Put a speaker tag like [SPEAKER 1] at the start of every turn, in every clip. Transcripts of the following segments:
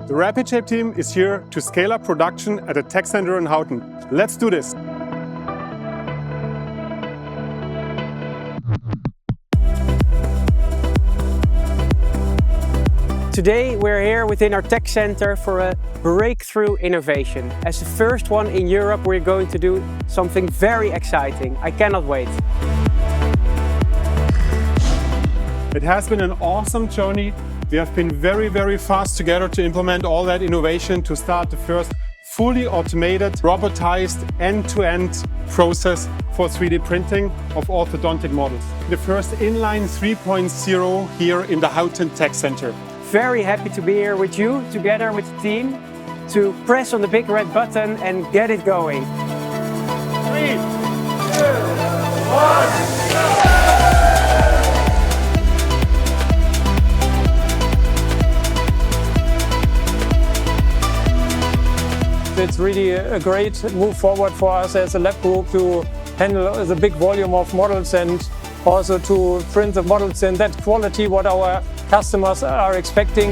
[SPEAKER 1] The Rapid Shape team is here to scale up production at a tech center in Houten. Let's do this!
[SPEAKER 2] Today we're here within our tech center for a breakthrough innovation. As the first one in Europe, we're going to do something very exciting. I cannot wait.
[SPEAKER 1] It has been an awesome journey. We have been very fast together to implement all that innovation to start the first fully automated, robotized, end-to-end process for 3D printing of orthodontic models. The first Inline 3.0 here in the Houten Tech Center.
[SPEAKER 2] Very happy to be here with you, together with the team, to press on the big red button and get it going.
[SPEAKER 1] 3, 2, 1,
[SPEAKER 3] It's really a great move forward for us as a lab group to handle the big volume of models and also to print the models in that quality what our customers are expecting.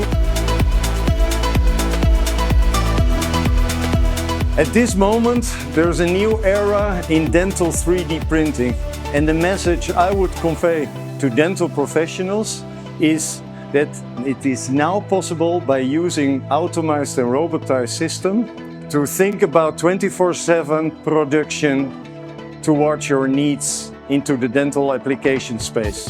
[SPEAKER 4] At this moment, there's a new era in dental 3D printing, and the message I would convey to dental professionals is that it is now possible, by using automized and robotized system, to think about 24/7 production towards your needs into the dental application space.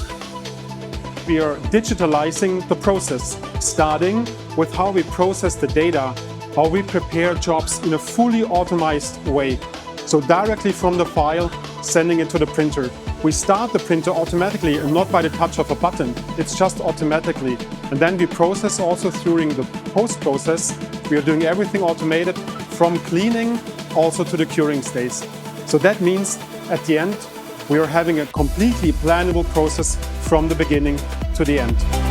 [SPEAKER 1] we are digitalizing the process, starting with how we process the data, how we prepare jobs in a fully automized way. So directly from the file, sending it to the printer. We start the printer automatically and not by the touch of a button. It's just automatically. And then we process also during the post-process. We are doing everything automated from cleaning also to the curing stage. So that means at the end, we are having a completely plannable process from the beginning to the end.